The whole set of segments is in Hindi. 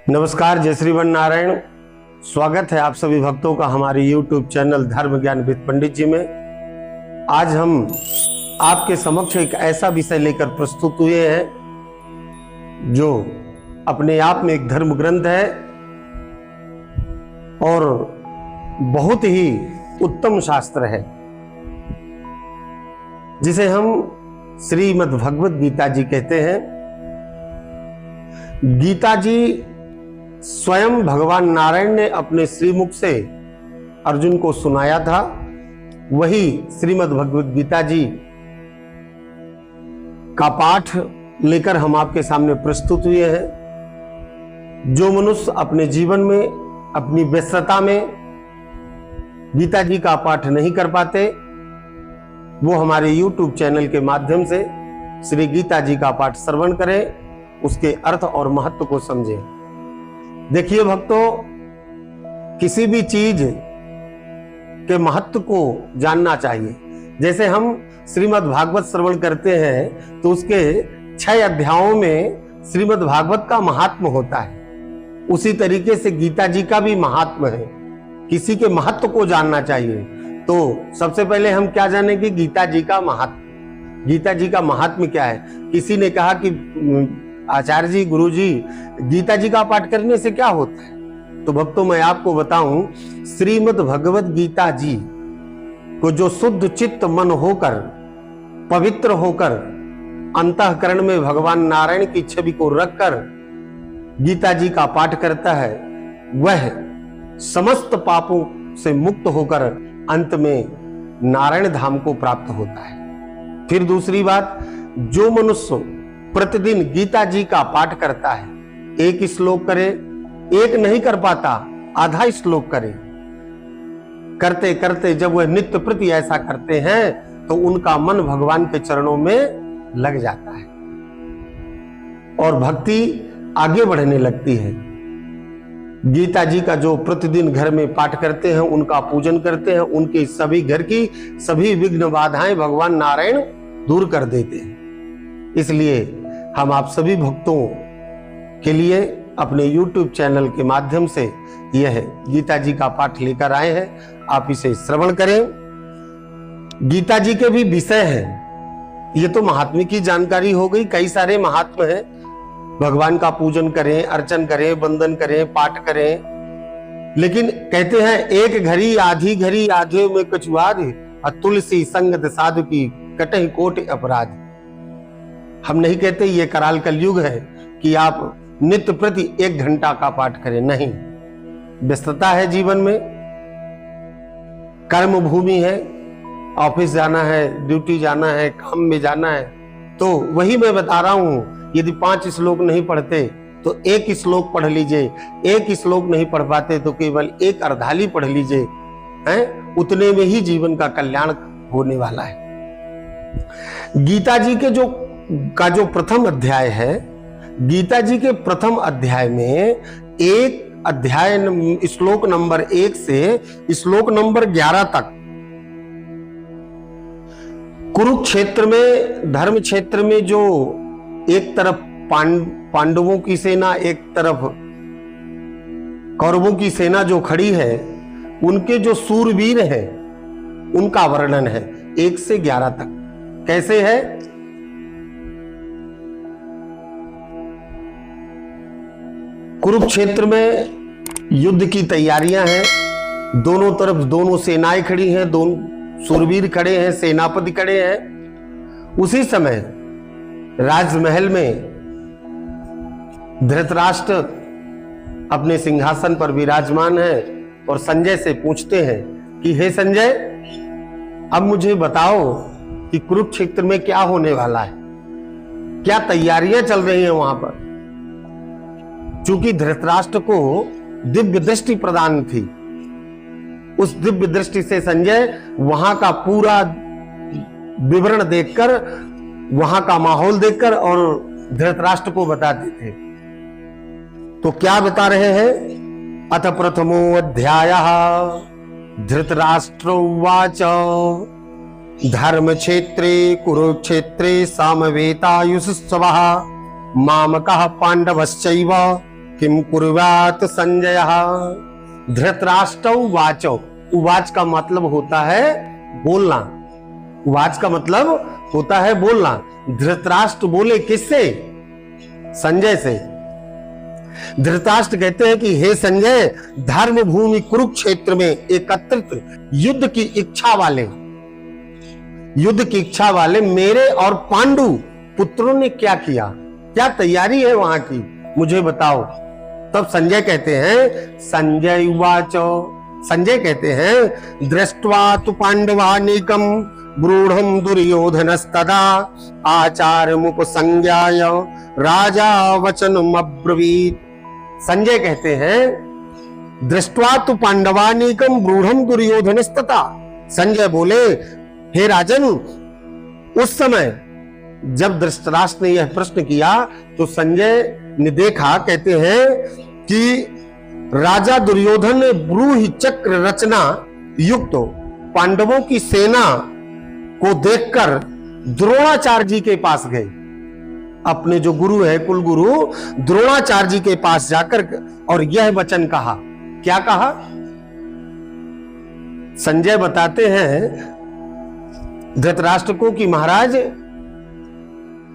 नमस्कार, जय श्रीवन नारायण। स्वागत है आप सभी भक्तों का हमारे YouTube चैनल धर्म ज्ञान विद पंडित जी में। आज हम आपके समक्ष एक ऐसा विषय लेकर प्रस्तुत हुए हैं जो अपने आप में एक धर्म ग्रंथ है और बहुत ही उत्तम शास्त्र है, जिसे हम श्रीमद् भगवद गीता जी कहते हैं। गीता जी स्वयं भगवान नारायण ने अपने श्रीमुख से अर्जुन को सुनाया था। वही श्रीमद् भगवद गीता जी का पाठ लेकर हम आपके सामने प्रस्तुत हुए हैं। जो मनुष्य अपने जीवन में अपनी व्यस्तता में गीता जी का पाठ नहीं कर पाते, वो हमारे YouTube चैनल के माध्यम से श्री गीता जी का पाठ श्रवण करें, उसके अर्थ और महत्व को समझें। देखिए भक्तों, किसी भी चीज के महत्व को जानना चाहिए। जैसे हम श्रीमद् भागवत श्रवण करते हैं तो उसके 6 अध्यायों में श्रीमद् भागवत का महात्म होता है। उसी तरीके से गीता जी का भी महात्म है। किसी के महत्व को जानना चाहिए तो सबसे पहले हम क्या जानेंगे? गीता जी का महात्म। गीता जी का महात्म क्या है? किसी ने कहा कि आचार्य जी, गुरु जी, गीता जी का पाठ करने से क्या होता है? तो भक्तों, मैं आपको बताऊं, श्रीमद् भगवद गीता जी को जो शुद्ध चित्त मन होकर, पवित्र होकर, अंतःकरण में भगवान नारायण की छवि को रखकर गीता जी का पाठ करता है, वह समस्त पापों से मुक्त होकर अंत में नारायण धाम को प्राप्त होता है। फिर दूसरी बात, जो मनुष्य प्रतिदिन गीता जी का पाठ करता है, एक श्लोक करे, एक नहीं कर पाता, आधा श्लोक करे, करते करते जब वह नित्य प्रति ऐसा करते हैं तो उनका मन भगवान के चरणों में लग जाता है और भक्ति आगे बढ़ने लगती है। गीता जी का जो प्रतिदिन घर में पाठ करते हैं, उनका पूजन करते हैं, उनके सभी घर की सभी विघ्न बाधाएं भगवान नारायण दूर कर देते हैं। इसलिए हम आप सभी भक्तों के लिए अपने YouTube चैनल के माध्यम से यह गीता जी का पाठ लेकर आए हैं। आप इसे श्रवण करें। गीता जी के भी विषय हैं। ये तो महात्म्य की जानकारी हो गई। कई सारे महात्म्य हैं। भगवान का पूजन करें, अर्चन करें, वंदन करें, पाठ करें। लेकिन कहते हैं एक घड़ी आधी घड़ी आधे में कछुआद, तुलसी संगत साधु की कटहि कोटि अपराध। हम नहीं कहते ये कराल कलयुग है कि आप नित्य प्रति 1 घंटा का पाठ करें, नहीं। व्यस्तता है जीवन में, कर्म भूमि है, ऑफिस जाना है, ड्यूटी जाना है, काम में जाना है। तो वही मैं बता रहा हूं, यदि 5 श्लोक नहीं पढ़ते तो 1 श्लोक पढ़ लीजिए। 1 श्लोक नहीं पढ़ पाते तो केवल 1 अर्धाली पढ़ लीजिए, हैं? उतने में ही जीवन का कल्याण होने वाला है। गीता जी के जो प्रथम अध्याय है, गीता जी के प्रथम अध्याय में एक अध्याय श्लोक नंबर 1 से श्लोक नंबर 11 तक कुरुक्षेत्र में, धर्म क्षेत्र में जो एक तरफ पांडवों की सेना, एक तरफ कौरवों की सेना जो खड़ी है, उनके जो सूरवीर हैं उनका वर्णन है 1 से 11 तक। कैसे है? कुरुक्षेत्र में युद्ध की तैयारियां हैं। दोनों तरफ दोनों सेनाएं खड़ी हैं, दोनों सूरवीर खड़े हैं, सेनापति खड़े हैं। उसी समय राजमहल में धृतराष्ट्र अपने सिंहासन पर विराजमान है और संजय से पूछते हैं कि हे संजय, अब मुझे बताओ कि कुरुक्षेत्र में क्या होने वाला है, क्या तैयारियां चल रही हैं वहां पर। चूंकि धृतराष्ट्र को दिव्य दृष्टि प्रदान थी, उस दिव्य दृष्टि से संजय वहां का पूरा विवरण देखकर, वहां का माहौल देखकर और धृतराष्ट्र को बताते थे। तो क्या बता रहे हैं? अथ प्रथमो अध्यायः धृतराष्ट्रोवाच धर्म क्षेत्रे कुरुक्षेत्रे सामवेतायुषस्वः मामकः पांडवश्चैव किम कुर्वात संजय। धृतराष्ट्र उवाच। उवाच का मतलब होता है बोलना। उवाच का मतलब होता है बोलना। धृतराष्ट्र बोले किससे? संजय से। धृतराष्ट्र कहते हैं कि हे संजय, धर्म भूमि कुरुक्षेत्र में एकत्रित युद्ध की इच्छा वाले मेरे और पांडु पुत्रों ने क्या किया, क्या तैयारी है वहां की, मुझे बताओ। तब संजय कहते हैं, संजय उवाच, संजय कहते हैं, दृष्ट्वा तु पांडवानीकम ब्रूढ़ं दुर्योधनस्तदा आचार्यमुपसंज्ञाय राजा वचनमब्रवीत्। संजय कहते हैं, दृष्ट्वा तु पांडवानीकम ब्रूढ़ं दुर्योधनस्तदा। संजय बोले, हे राजन, उस समय जब धृतराष्ट्र ने यह प्रश्न किया तो संजय ने देखा, कहते हैं कि राजा दुर्योधन ने ब्रूहि चक्र रचना युक्त पांडवों की सेना को देखकर द्रोणाचार्य जी के पास गए। अपने जो गुरु है, कुल गुरु द्रोणाचार्य जी के पास जाकर और यह वचन कहा। क्या कहा? संजय बताते हैं धृतराष्ट्र को कि महाराज,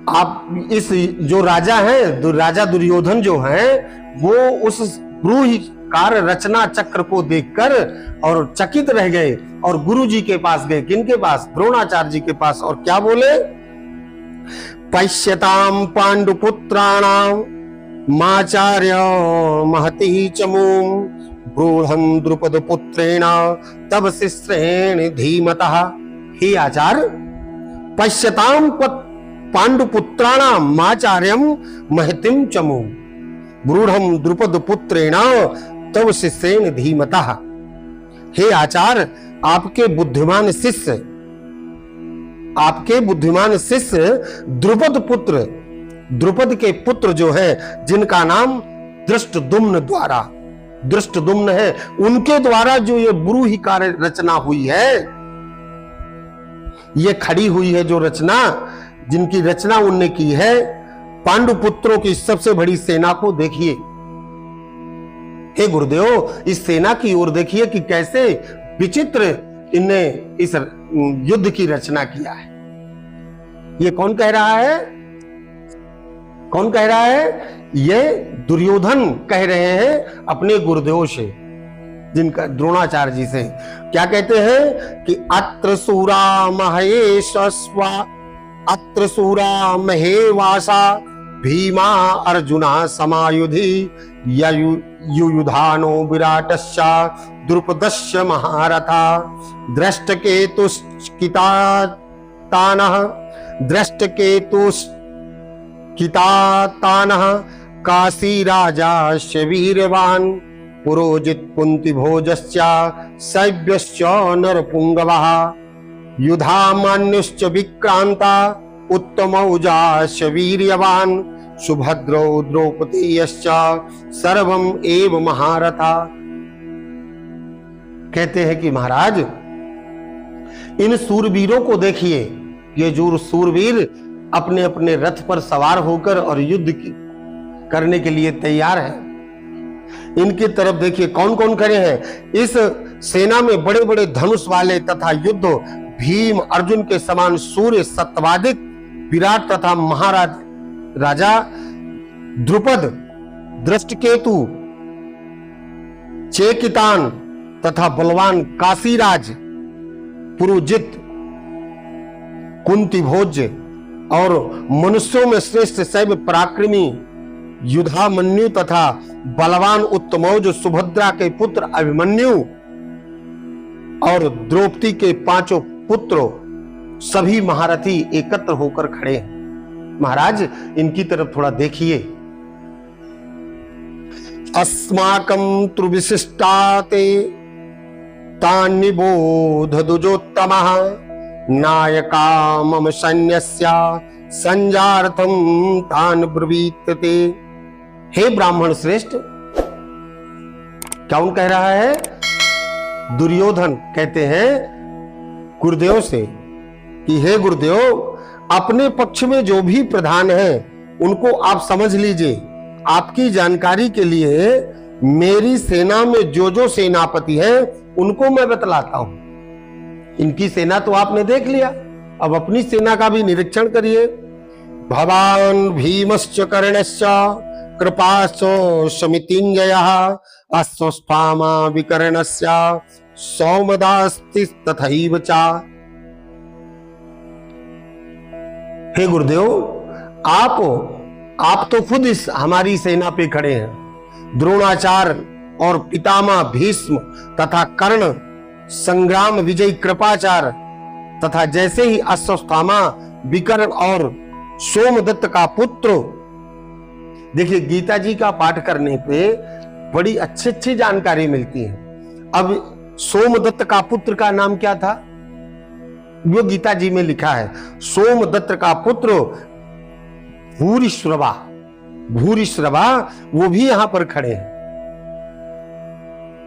आप इस जो राजा है, राजा दुर्योधन जो है, वो उस ब्रूहि कार्य रचना चक्र को देखकर और चकित रह गए और गुरु जी के पास गए। किनके पास? द्रोणाचार्य जी के पास। और क्या बोले? पश्यताम पांडुपुत्राणाम माचार्य महति चमूम ब्रूढ़ं द्रुपद पुत्रेण तब शिष्येण धीमतः। हे आचार्य, पश्यताम पांडुपुत्राणाम माचार्यम महतिम चमूम ब्रूढ़ं द्रुपद पुत्रेण तब शिष्येण धीमतः। हे आचार्य, आपके बुद्धिमान शिष्य द्रुपद के पुत्र जो है, जिनका नाम दृष्टद्युम्न है, उनके द्वारा जो ये ब्रूहि कार्य रचना हुई है, ये खड़ी हुई है जो रचना, जिनकी रचना उनने की है, पांडु पुत्रों की सबसे बड़ी सेना को देखिए। हे गुरुदेव, इस सेना की ओर देखिए कि कैसे विचित्र इनने इस युद्ध की रचना किया है। ये कौन कह रहा है? कौन कह रहा है? ये दुर्योधन कह रहे हैं अपने गुरुदेव से, जिनका द्रोणाचार्य जी से। क्या कहते हैं कि अत्र सूरा महेवासा भीमा अर्जुना समायुधि युयुधानो विराटस्य द्रुपदस्य महारथा दृष्टकेतुश्कितातानः काशी राजास्य वीरवान् पुरोजित कुंती भोजस्य शैव्यश्च नरपुंगवः युधामान्युश्च विक्रांता उत्तमौजास्य वीर्यवान् सुभद्रो द्रौपदेयश्च सर्वम एव महारथा। कहते हैं कि महाराज, इन सूरवीरों को देखिए। ये जो सूरवीर अपने अपने रथ पर सवार होकर और युद्ध करने के लिए तैयार हैं, इनकी तरफ देखिए कौन कौन खड़े हैं। इस सेना में बड़े बड़े धनुष वाले तथा युद्ध भीम अर्जुन के समान सूर्य सत्वादिक विराट तथा महाराज राजा द्रुपद, दृष्टकेतु, चेकितान तथा बलवान काशीराज, पुरोजित, कुंती भोज्य और मनुष्यों में श्रेष्ठ शैव पराक्रमी युधामन्यु तथा बलवान उत्तमौज सुभद्रा के पुत्र अभिमन्यु और द्रौपदी के 5 पुत्रों, सभी महारथी एकत्र होकर खड़े हैं। महाराज, इनकी तरफ थोड़ा देखिए। अस्माकं तु विशिष्टाते तान्निबोध दुजोत्तमः नायका मम सैन्यस्य संजार्थम तान ब्रवीतते। हे ब्राह्मण श्रेष्ठ, कौन कह रहा है? दुर्योधन कहते हैं गुरुदेव से कि हे गुरुदेव, अपने पक्ष में जो भी प्रधान है उनको आप समझ लीजिए, आपकी जानकारी के लिए मेरी सेना में जो जो सेनापति हैं उनको मैं बतलाता हूं। इनकी सेना तो आपने देख लिया, अब अपनी सेना का भी निरीक्षण करिए। भवान भीमश्च कर्णश्च कृपाश्च समितिञ्जयः अश्वत्थामा विकर्णस्य सौमदास्ति तथैव च। हे गुरुदेव, आप तो खुद इस हमारी सेना पे खड़े हैं। द्रोणाचार्य और पितामह भीष्म तथा कर्ण, संग्राम विजयी कृपाचार्य तथा जैसे ही अश्वत्थामा, विकर्ण और सोमदत्त का पुत्र। देखिए, गीता जी का पाठ करने पे बड़ी अच्छी जानकारी मिलती है। अब सोमदत्त का पुत्र का नाम क्या था, वो गीता जी में लिखा है। सोमदत्त का पुत्र भूरिश्रवा, भूरिश्रवा वो भी यहां पर खड़े हैं।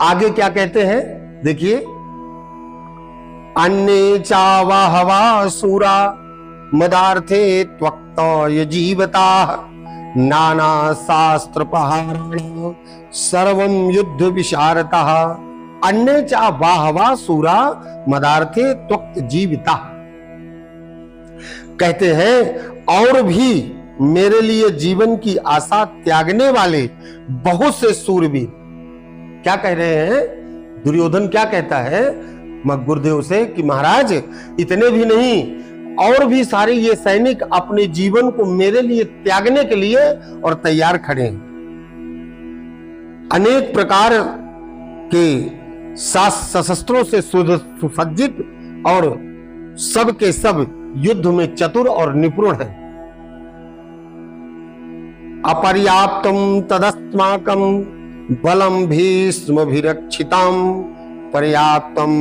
आगे क्या कहते हैं, देखिए, अन्ये चावाहवा सूरा मदार्थे त्वक्तय जीवता नाना शास्त्र पहाराण सर्वं युद्ध विशारतः। अन्ये चा वाहवा सूरा मदार्थे त्वक्त जीविता। कहते हैं और भी मेरे लिए जीवन की आशा त्यागने वाले बहुत से सूरवीर। क्या कह रहे हैं दुर्योधन, क्या कहता है गुरुदेव से कि महाराज इतने भी नहीं, और भी सारे ये सैनिक अपने जीवन को मेरे लिए त्यागने के लिए और तैयार खड़े हैं। अनेक प्रकार के शस्त्रों से सुसज्जित और सब के सब युद्ध में चतुर और निपुण हैं। अपर्याप्तम तदस्माकं बलम भीष्मभिरक्षिताम पर्याप्तम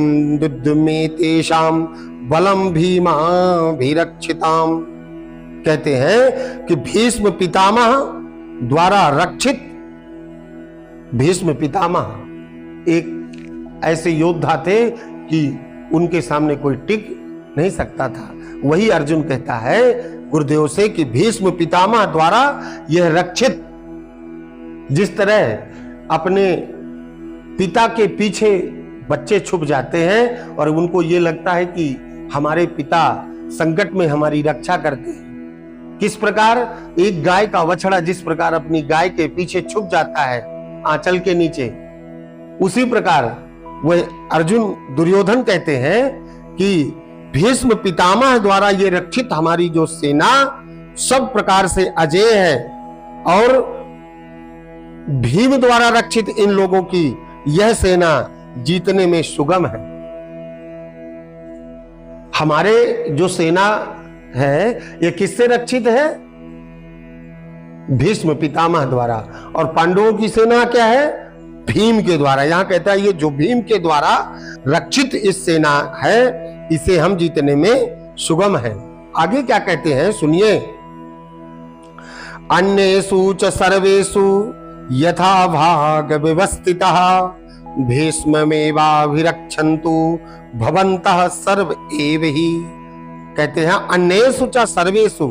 युद्ध में तेषाम बलम भीमाभिरक्षिताम। कहते हैं कि भीष्म पितामह द्वारा रक्षित, भीष्म पितामह एक ऐसे योद्धा थे कि उनके सामने कोई टिक नहीं सकता था। वही अर्जुन कहता है गुरुदेव से कि भीष्म पितामह द्वारा यह रक्षित, जिस तरह अपने पिता के पीछे बच्चे छुप जाते हैं और उनको ये लगता है कि हमारे पिता संकट में हमारी रक्षा करते हैं, किस प्रकार एक गाय का बछड़ा जिस प्रकार अपनी गाय के पीछे छुप जाता है आंचल के नीचे, उसी प्रकार वह अर्जुन दुर्योधन कहते हैं कि भीष्म पितामह द्वारा ये रक्षित हमारी जो सेना सब प्रकार से अजेय है और भीम द्वारा रक्षित इन लोगों की यह सेना जीतने में सुगम है। हमारे जो सेना है ये किससे रक्षित है, भीष्म पितामह द्वारा, और पांडवों की सेना क्या है, भीम के द्वारा। यहां कहता है ये जो भीम के द्वारा रक्षित इस सेना है इसे हम जीतने में सुगम है। आगे क्या कहते हैं सुनिए, अन्येषु च सर्वेषु यथा भाग व्यवस्थितः भीष्ममेवाभिरक्षन्तु भवन्तः सर्व एव ही। कहते हैं अन्येषु च सर्वेषु,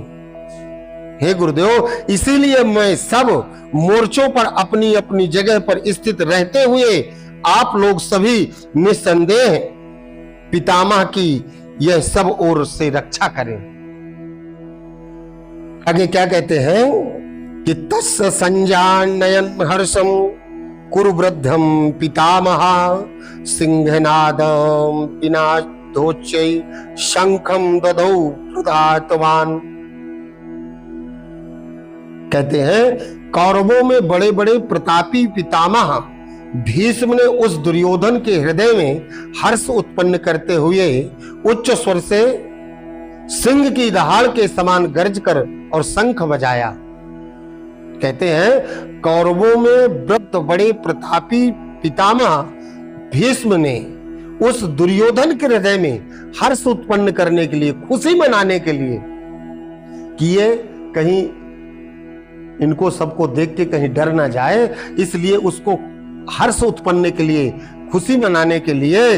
हे गुरुदेव इसीलिए मैं सब मोर्चों पर अपनी अपनी जगह पर स्थित रहते हुए आप लोग सभी निस्संदेह पितामह की यह सब ओर से रक्षा करें। आगे क्या कहते हैं कि तस्य संजानयन हर्षम कुरु वृद्धम पितामह सिंहनादम पिनादोच्चै शंखम ददौ प्रदातवान। कहते हैं कौरवों में बड़े बड़े प्रतापी पितामह भीष्म ने उस दुर्योधन के हृदय में हर्ष उत्पन्न करते हुए उच्च स्वर से सिंह की दहाड़ के समान गर्ज कर और शंख बजाया। कहते हैं कौरवों में वृद्ध बड़े प्रतापी पितामह भीष्म ने उस दुर्योधन के हृदय में हर्ष उत्पन्न करने के लिए, खुशी मनाने के लिए किए, कहीं इनको सबको देख के कहीं डर ना जाए, इसलिए उसको हर्ष उत्पन्न के लिए, खुशी मनाने के लिए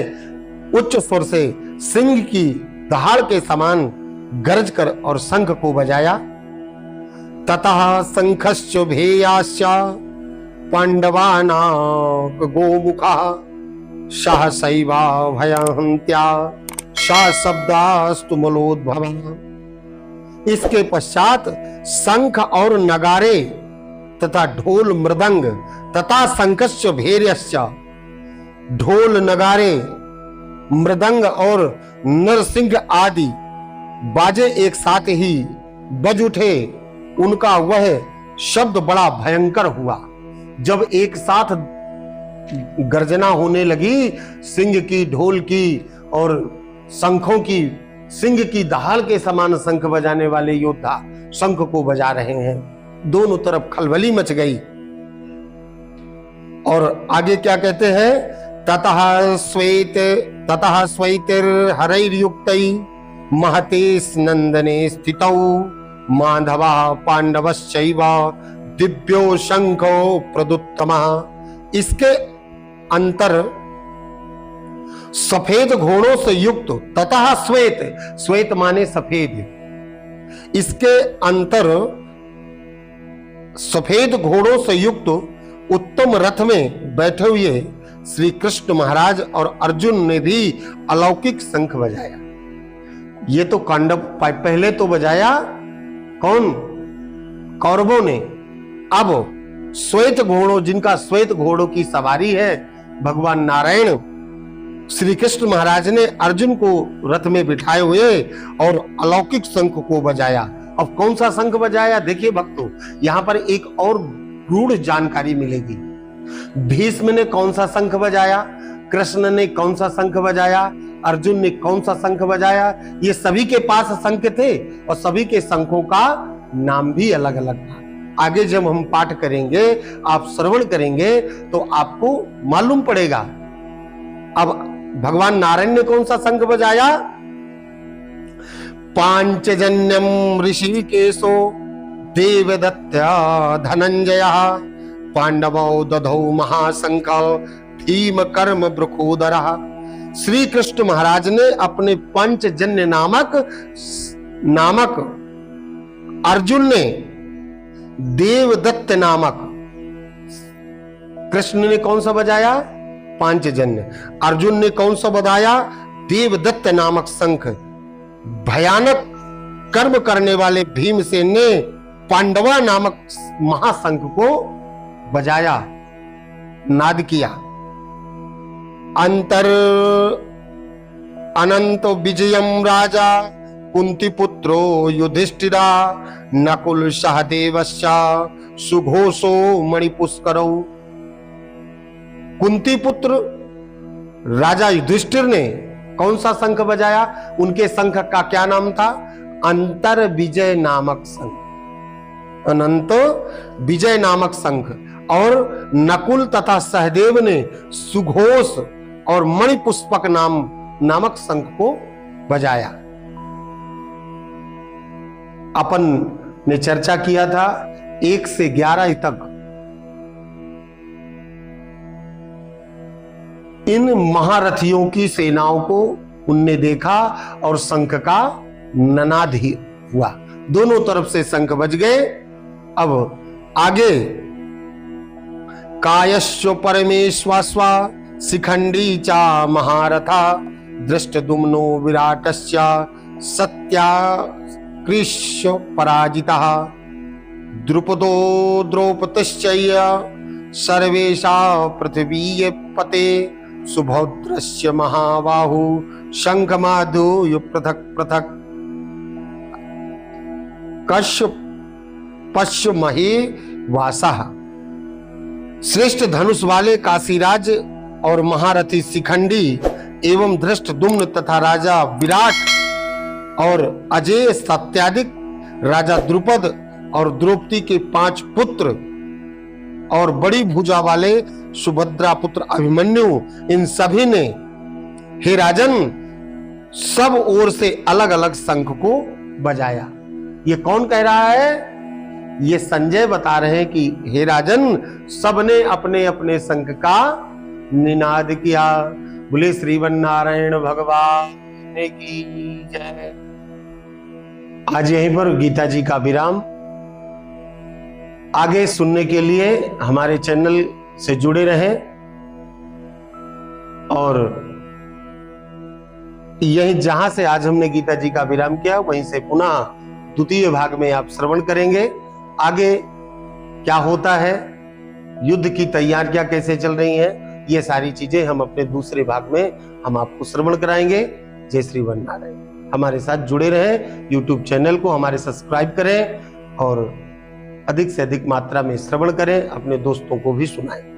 उच्च स्वर से सिंह की दहाड़ के समान गरज कर और शंख को बजाया। ततः शंखश्च भेयाश्च पांडवानाक गोमुखः सहसैवा भयहन्त्या सा शब्दास्तु मलोद्भवः। इसके पश्चात शंख और नगारे तथा ढोल मृदंग तथा शंखश्च भेर्यश्च, ढोल नगारे मृदंग और नरसिंह आदि बाजे एक साथ ही बज उठे। उनका वह शब्द बड़ा भयंकर हुआ। जब एक साथ गर्जना होने लगी, सिंह की, ढोल की और शंखों की, सिंह की दहाड़ के समान शंख बजाने वाले योद्धा शंख को बजा रहे हैं। दोनों तरफ खलबली मच गई। और आगे क्या कहते हैं? ततः श्वेतिर हरैर्युक्तै महते नंदने स्थितौ माधवा पांडवश्चैव दिव्यो शंखो प्रदुत्तमः। इसके अंतर सफेद घोड़ों से युक्त, ततः श्वेत, श्वेत माने सफेद, इसके अंतर सफेद घोड़ों से युक्त उत्तम रथ में बैठे हुए श्री कृष्ण महाराज और अर्जुन ने भी अलौकिक शंख बजाया। ये तो कांडव पहले तो बजाया कौन? कौरवों ने। अब श्वेत घोड़ों, जिनका श्वेत घोड़ों की सवारी है, भगवान नारायण श्री कृष्ण महाराज ने अर्जुन को रथ में बिठाए हुए और अलौकिक शंख को बजाया। अब कौन सा शंख बजाया? देखिए भक्तों, यहां पर एक और गूढ़ जानकारी मिलेगी। भीष्म ने कौन सा शंख बजाया, कृष्ण ने कौन सा शंख बजाया, अर्जुन ने कौन सा शंख बजाया, ये सभी के पास शंख थे और सभी के शंखों का नाम भी अलग अलग था। आगे जब हम पाठ करेंगे, आप श्रवण करेंगे तो आपको मालूम पड़ेगा। अब भगवान नारायण ने कौन सा शंख बजाया? पांचजन्यम ऋषिकेशो देवदत्ता धनंजयः पांडवौ दधौ महाशंख भीम कर्म ब्रुकोदरः। श्री कृष्ण महाराज ने अपने पंचजन्य नामक अर्जुन ने देवदत्त नामक, कृष्ण ने कौन सा बजाया? पांचजन्य। अर्जुन ने कौन सा बजाया? देवदत्त नामक शंख। भयानक कर्म करने वाले भीमसेन ने पांडवा नामक महाशंख को बजाया, नाद किया। अंतर अनंत विजयम राजा कुंती पुत्रो युधिष्ठिरा नकुल सहदेवश्च सुघोषो मणिपुष्करौ। कुंती पुत्र राजा युधिष्ठिर ने कौन सा शंख बजाया? उनके शंख का क्या नाम था? अंतर विजय नामक शंख, अनंत विजय नामक शंख। और नकुल तथा सहदेव ने सुघोष और मणिपुष्पक नामक शंख को बजाया। अपन ने चर्चा किया था 1 से 11 तक इन महारथियों की सेनाओं को उनने देखा और शंख का ननाद ही हुआ। दोनों तरफ से शंख बज गए। अब आगे कायश्च परमेश्वास्वा शिखंडी चा महारथा दृष्टद्युम्नो विराटस्य सत्याकृष्य पराजितः द्रुपदो द्रौपदश्चैव सर्वेषा पृथिवीये पते सुभद्रस्य महाबाहु शंखमाधुर्य पृथक पृथक कश्यपस्य महे वासः। श्रेष्ठ धनुष वाले काशीराज और महारथी शिखंडी एवं धृष्टद्युम्न तथा राजा विराट और अजेय सत्यादिक राजा द्रुपद और द्रौपदी के 5 पुत्र और बड़ी भुजा वाले सुभद्रा पुत्र अभिमन्यु, इन सभी ने हे राजन सब ओर से अलग अलग शंख को बजाया। ये कौन कह रहा है? ये संजय बता रहे हैं कि हे राजन सबने अपने अपने शंख का निनाद किया। बोले श्रीवन नारायण भगवान की जय। आज यहीं पर गीता जी का विराम। आगे सुनने के लिए हमारे चैनल से जुड़े रहें और यहीं जहां से आज हमने गीता जी का विराम किया वहीं से पुनः द्वितीय भाग में आप श्रवण करेंगे। आगे क्या होता है, युद्ध की तैयारियां कैसे चल रही हैं, ये सारी चीजें हम अपने दूसरे भाग में हम आपको श्रवण कराएंगे। जय श्री वननारायण। हमारे साथ जुड़े रहें, यूट्यूब चैनल को हमारे सब्सक्राइब करें और अधिक से अधिक मात्रा में श्रवण करें, अपने दोस्तों को भी सुनाएं।